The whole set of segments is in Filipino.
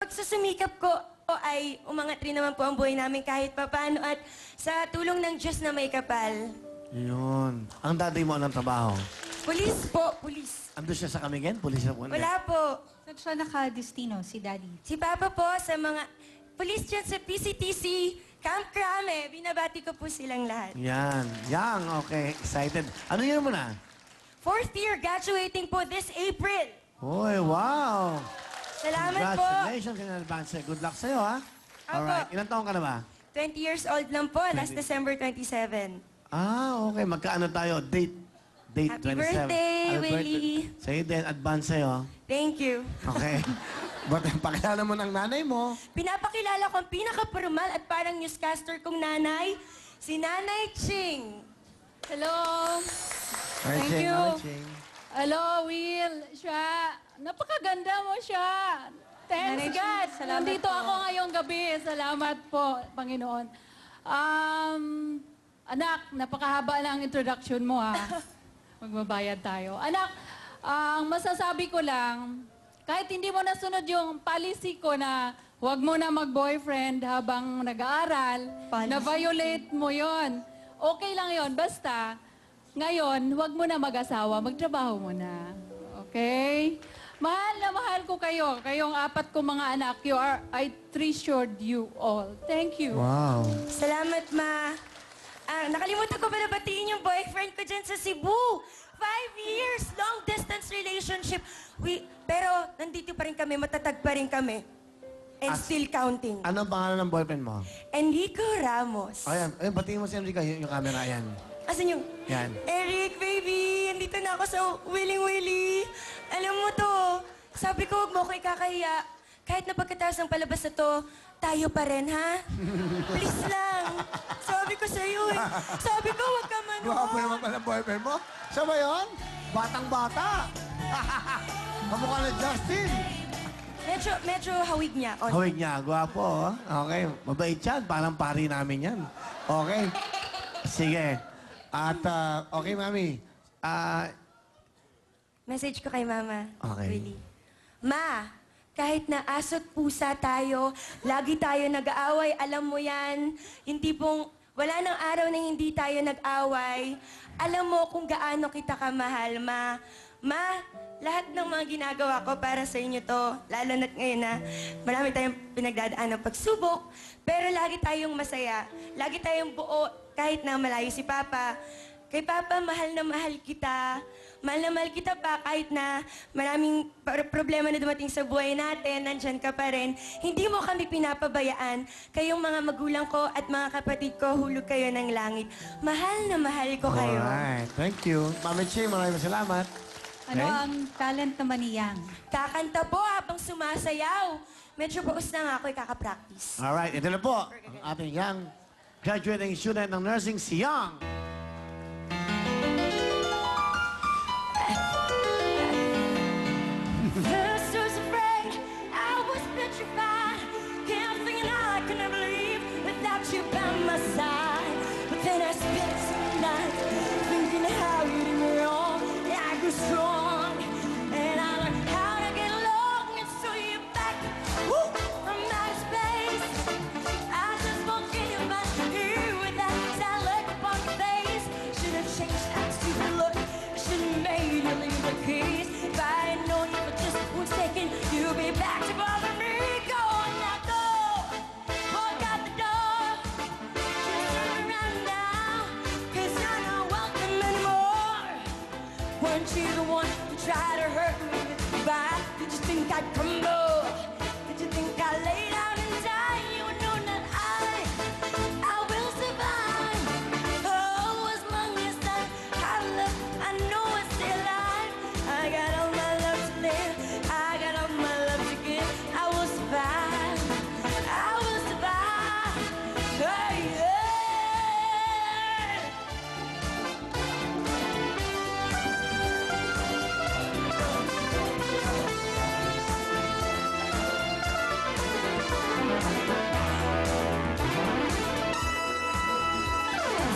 pagsusumikap ko ay umangat rin naman po ang buhay namin kahit papaano at sa tulong ng Diyos na may kapal. Yun. Ang daddy mo anong trabaho? Pulis po, pulis. Ando siya sa Kamigen? Pulis na po. Wala po. Saan siya nakadestino, si Daddy? Si Papa po sa mga pulis dyan sa PCTC, Camp Crame, binabati ko po silang lahat. Yan. Yan. Okay. Excited. Ano yun mo na? Fourth year graduating po this April. Uy, wow. Salamat po. Congratulations in advance. Good luck sa'yo, ha? Apo. Alright. Ilan taong ka na ba? 20 years old lang po, last December 27. Ah, okay. Magkaano tayo? Date Happy 27. birthday, Happy Willie. Sa'yo din. Advance sa'yo. Thank you. Okay. But pakilala mo ng nanay mo. Pinapakilala ko ang pinaka-formal at parang newscaster kong nanay, si Nanay Ching. Hello. Alright, Thank Ching. you. Alright, Ching. Hello, Will. Siya. Napakaganda mo siya. Thanks, Nanay Ching, God. salamat Nandito po. ako ngayong gabi. Salamat po, Panginoon. Anak, napakahaba na ang introduction mo, ha? Magbabayad tayo. Anak, ang masasabi ko lang, kahit hindi mo nasunod yung policy ko na huwag mo na mag-boyfriend habang nag-aaral, Policy? na-violate mo yon. Okay lang yon. Basta, ngayon, huwag mo na mag-asawa, magtrabaho mo na. Okay? Mahal na mahal ko kayo. Kayong apat ko mga anak, I treasured you all. Thank you. Wow. Salamat, Ma. Nakalimutan ko pala batiin yung boyfriend ko dyan sa Cebu. 5 years, long distance relationship. Pero nandito pa rin kami, matatag pa rin kami. And still counting. Ano ang pangalan ng boyfriend mo? Enrico Ramos. Ayan. Ayun, batiin mo si Enrique. Yung camera, ayan. Asan yung... Yan. Eric, baby, andito na ako sa Willing Willie. Alam mo to, sabi ko, huwag mo ako ikakahiya. Kahit na pagkatapos ng palabas na to, tayo pa rin, ha? Please lang. Sabi ko sa'yo, eh. Sabi ko, huwag ka Gwapo manood. naman pala ang boyfriend mo. Siya ba yun? Batang-bata. Kamukha na Justin. Medyo hawig niya. Oh. Hawig niya. Gwapo, oh. Okay. Mabait yan. Parang pari namin yan. Okay. Sige. At, okay, Mami. Message ko kay Mama. Okay. Willie. Ma, kahit na aso't pusa tayo, lagi tayo nag-aaway, alam mo yan. Hindi pong, wala nang araw na hindi tayo nag-away. Alam mo kung gaano kita kamahal, Ma. Ma, lahat ng mga ginagawa ko para sa inyo to, lalo na't ngayon na marami tayong pinagdadaan ng pagsubok, pero lagi tayong masaya. Lagi tayong buo kahit na malayo si Papa. Kay Papa, mahal na mahal kita. Mahal na mahal kita pa kahit na maraming problema na dumating sa buhay natin, nandyan ka pa rin. Hindi mo kami pinapabayaan. Kayong mga magulang ko at mga kapatid ko, hulog kayo ng langit. Mahal na mahal ko kayo. Alright. Thank you. Mami Ching, maraming salamat. Ano ang talent naman ni Yang? Kakanta po habang sumasayaw. Medyo paus na nga ako ikaka-practice. Alright. Ito na po. Ang ating young graduating student ng nursing, si Yang. First was afraid, I was petrified. Kept thinking I could never leave without you by my side. But then I spent some nights thinking how you did me wrong. I grew strong, and I learned how to get along. And so you're back, woo, from outer space. I just won't get you back here with that sad look upon your face. Should have changed that stupid look. Should have made you leave the keys. If I had known you for just 1 second, you'd be back to bother me. Go on now, go. Walk out the door. Just turn around now, 'cause you're not welcome anymore. Weren't you the one who tried to hurt me goodbye? Did you think I'd crumble? Did you think I'd lay down and die? You know that I will survive. Oh, as long as I have love, I know I'm still alive. I got all my love to live. I got all my love to give. I will survive. I will survive. Hey, yeah.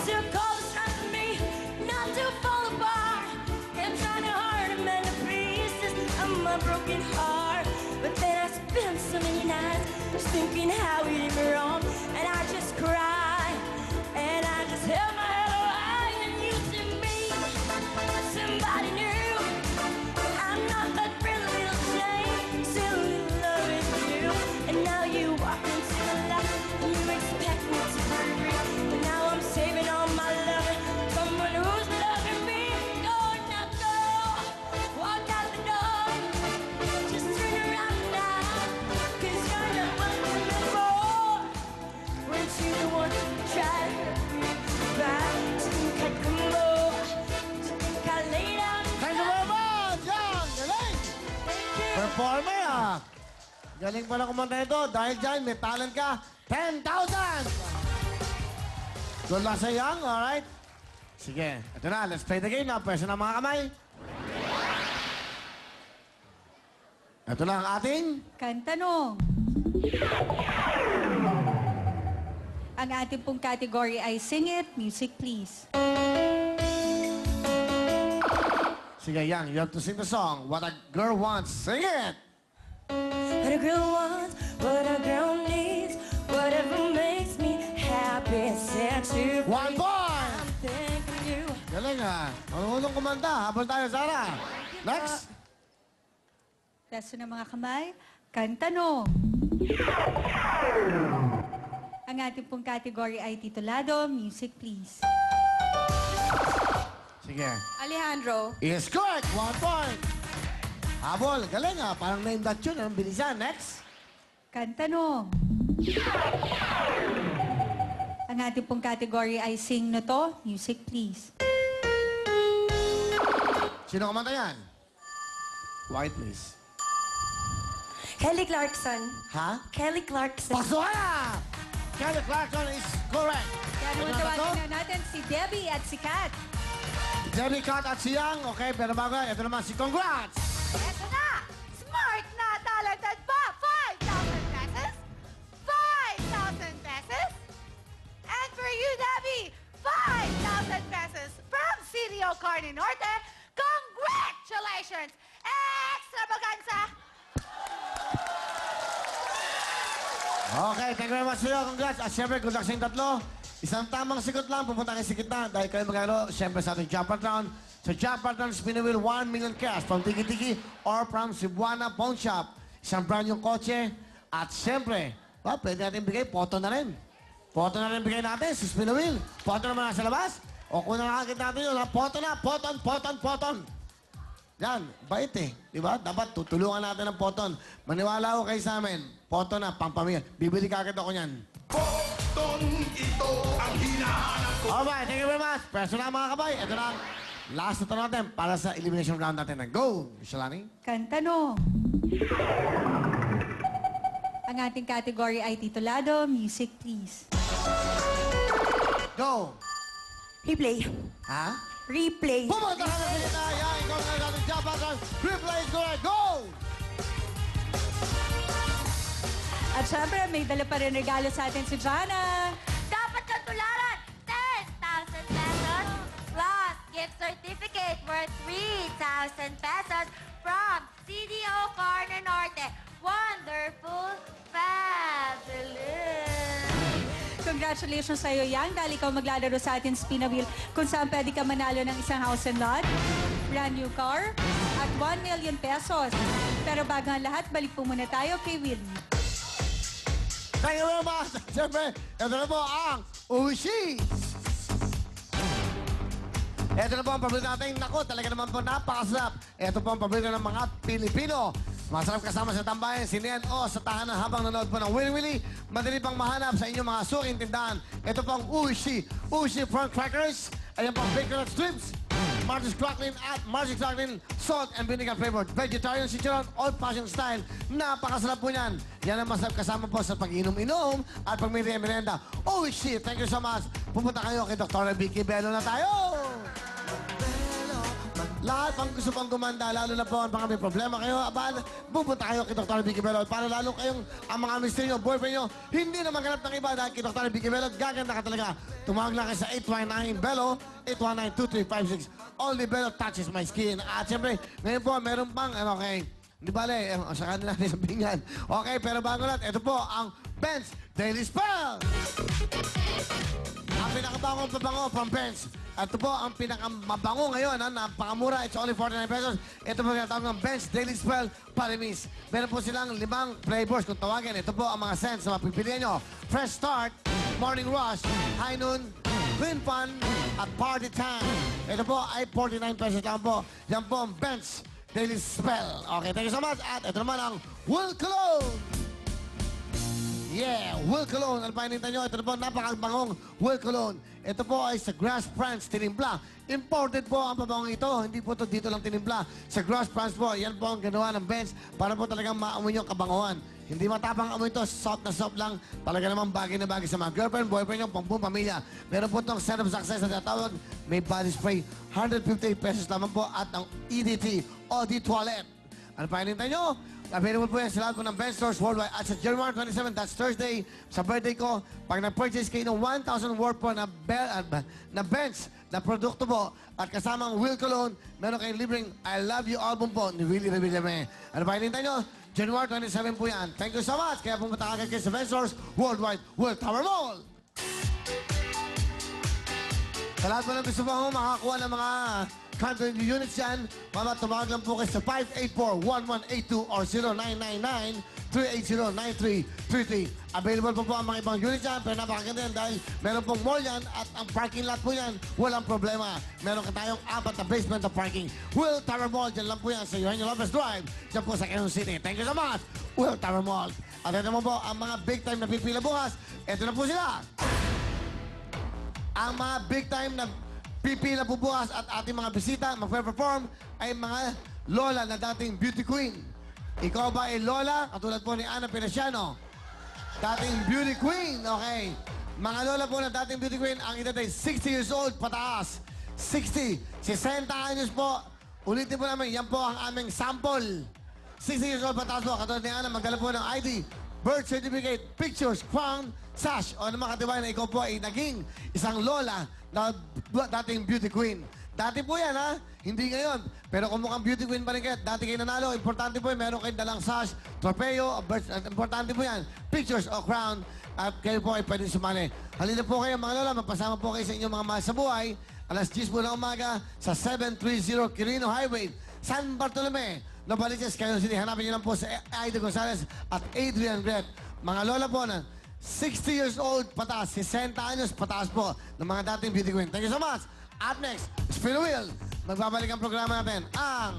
So call the strength in me not to fall apart. Kept trying hard to mend the pieces of my broken heart, but then I spent so many nights just thinking how he did me wrong. And I just cry, and I just held my head high. And you to me, somebody new. I'm not that pretty little thing, still in love with you. And now you walk into my life, and you expect me to agree. And now I'm saving all my love from someone who's loving me. Go now, go, walk out the door. Just turn around now, 'cause you're not welcome anymore. Weren't you the one who tried to hurt me back? Didn't cut the more. Think I laid out. Thank you very much! Yan! Galing! Performer ah! Galing pala kumanta ito. Dahil dyan, may talent ka. 10,000! Good luck sa Yang, alright? Sige, ito na. Let's play the game na. Pwesa ng mga kamay. Ito na ang ating... Kantanong. Ang ating pong category ay Sing It, Music Please. Sige, Yang, you have to sing the song. What a girl wants. Sing it! What a girl wants, what a girl needs, whatever makes me happy, set you free. 1 point! I'm thanking you. Galing ah. Marunong kumanta. Habol tayo, Sarah. Next. Peso ng mga kamay. Kantanong. Ang ating pong category ay Titulado, Music Please. Sige. Alejandro. Is correct. 1 point. Habol. Galing ah. Parang name that tune. Ang bilisan. Next. Kantanong. Ang ating pong category ay Sing No To, Music Please. Sino kumanta yan? White, please. Kelly Clarkson. Ha? Kelly Clarkson. Pasok na! Kelly Clarkson is correct. Kaya naman Ano na to? tawagin na natin si Debbie at si Kat. Jerry Cat at si Yang. Okay, pero bago yan, ito naman si Congrats! Eto na! Smart na talented pa! 5,000 pesos! 5,000 pesos! And for you, Debbie, 5,000 pesos from CDO Carne Norte. Congratulations! Extravaganza! Okay, thank you very much sa'yo. Congrats. At syempre, good luck sa inyong tatlo. Isang tamang sigot lang, pupunta kayo sa gitna dahil kayo magkano, syempre sa ating jackpot round. Sa jackpot round, spin the wheel, 1 million cash from Tiki Tiki or from Cebuana Pawn Shop. Isang brand yung kotse. At syempre, pwede natin bigay, photo na rin. Photo na rin bigay natin sa spin the wheel. Photo naman nasa labas. O kung nakakita natin yun, photo na, photon. Yan, bait eh. Di ba? Dapat tutulungan natin ng photon. Maniwala ko kayo sa amin. Photo na, pampamilya. Bibili kagad ako niyan. Boston, ito ang hinahanap ko. Alright, thank you very much. Pwesto na mga kabay. Ito na ang last na tanong natin para sa elimination round natin. Go, Shalani. Kantanong. Ang ating category ay Titulado, Music Please. Go. Replay. Ha? Replay. Pumunta ka na sa gitna. Yan, ikaw na natin job pattern. Replay is correct. Go! At syempre, may dala pa rin regalo sa atin si Jana. Dapat kang tularan! 10,000 pesos plus gift certificate worth 3,000 pesos from CDO Carne Norte. Wonderful! Fabulous! Congratulations sa iyo, Yang, dahil ikaw maglalaro sa atin Spin a Wheel kung saan pwede ka manalo ng isang house and lot, brand new car, at 1 million pesos. Pero bago ang lahat, balik po muna tayo kay Willie. Thank you very much. Siyempre, ito na po ang Ushi. Ito na po ang paborito natin. Naku, talaga naman po napakasarap. Ito po ang paborito ng mga Pilipino. Masarap kasama sa tambayan, sinihan o sa tahanan habang nanood po ng Willy Willy. Madali pang mahanap sa inyong mga suking tindahan. Ito po ang Ushi. Ushi Front Crackers. Ayan po ang Bacon Strips. Margie's Cracklin at Margie's Cracklin salt and vinegar flavored. Vegetarian chicharon, old-fashioned style. Napakasarap po niyan. Yan ang masarap kasama po sa pag-inom-inom at pag-merienda. Oh shit, thank you so much. Pupunta kayo kay Dr. Vicky Bello na tayo. Lahat pang gusto pang gumanda, lalo na po ang mga may problema kayo, abal, pupunta kayo kay Dr. Vicky Bello para lalo kayong ang mga mister nyo, boyfriend nyo, hindi na maghanap ng iba dahil kay Dr. Vicky Bello, gaganda ka talaga. Tumawag lang kayo sa 819-BELLO, 819-2356. Only Bello touches my skin. At siyempre, ngayon po, meron pang, Hindi bale, sa kanila natin sabihin yan. Okay, pero bago lahat, ito po ang Benz Daily Spell! Ang pinakabangong pabango from Benz. Ito po ang pinakamabango ngayon, ha? Napakamura, it's only 49 pesos. Ito po ang tawag ng Benz Daily Spell Parimis. Meron po silang 5 flavors kung tawagin. Ito po ang mga scents na mapipilian nyo. Fresh Start, Morning Rush, High Noon, Clean Fun, at Party Time. Ito po ay 49 pesos lang po. Yan po ang Benz Daily Spell. Okay, thank you so much. At ito naman ang Will Cologne. Yeah, Will Cologne. Ano pa hinintay nyo? Ito na po, napakabangong Will Cologne. Ito po ay sa Grass France tinimpla. Imported po ang pabangong ito. Hindi po ito dito lang tinimpla. Sa Grass France po, yan po ang ginawa ng Benz para po talagang maamoy yung kabanguhan. Hindi matapang amoy ito, soft na soft lang. Talaga namang bagay na bagay sa mga girlfriend, boyfriend yung pangbuong pamilya. Meron po itong Set of Success na tatawag. May body spray, 158 pesos lamang po. At ang EDT, Audi Toilet. Ano pa hinintay nyo? Available po yan sa lahat po ng Benz stores worldwide. At sa January 27, that's Thursday, sa birthday ko, pag nag-purchase kayo ng 1,000 worth po na Benz na produkto po at kasama ang Will Cologne, meron kayong libreng I Love You album po ni Willie Revillame. Ano pa hinintay nyo? January 27 po yan. Thank you so much. Kaya pumunta agad kayo sa Benz stores worldwide, World Tower Mall. Sa lahat po ng gusto mo makakuha ng mga country units yan, mama, tumawag lang po kayo sa 584-1182 or 0999-380-9333. Available po po ang mga ibang units yan, pero napakaganda yan dahil meron pong mall yan at ang parking lot po yan, walang problema. Meron ka tayong 4 na basement na parking. Will Tower Mall, dyan lang po yan sa Eugenio Lopez Drive, dyan po sa Quezon City. Thank you so much, Will Tower Mall. At ito mo po, ang mga big time na pipila bukas, ito na po sila. Ang mga big time na pipila po bukas at ating mga bisita magpe-perform ay mga lola na dating beauty queen. Ikaw ba ay lola? Katulad po ni Ana Pinasiano. Dating beauty queen, okay. Mga lola po na dating beauty queen, ang edad ay 60 years old pataas. 60, 60 anyos po. Ulitin po namin, yan po ang aming sample. 60 years old pataas po. Katulad ni Ana, magdala po ng ID, birth certificate, pictures, crown, sash. O naman katibayan na ikaw po ay naging isang lola na dating beauty queen. Dati po yan, ha? Hindi ngayon. Pero kung mukhang beauty queen pa rin kayo, dati kayo nanalo, importante po yan, meron kayong dalang sash, tropeo, importante po yan, pictures o crown, at kayo po ay pwedeng sumali. Halina po kayo, mga lola, magpasama po kayo sa inyong mga mahal sa buhay, alas 10 po ng umaga, sa 730 Quirino Highway, San Bartolome, Novaliches, Quezon City. Hanapin niyo lang po sa Aida Gonzalez at Adrian Gret. Mga lola po na 60 years old pataas, 60 anyos pataas po ng mga dating beauty queen. Thank you so much. Up next, Spin the Wheel. Magbabalik ang programa natin, ang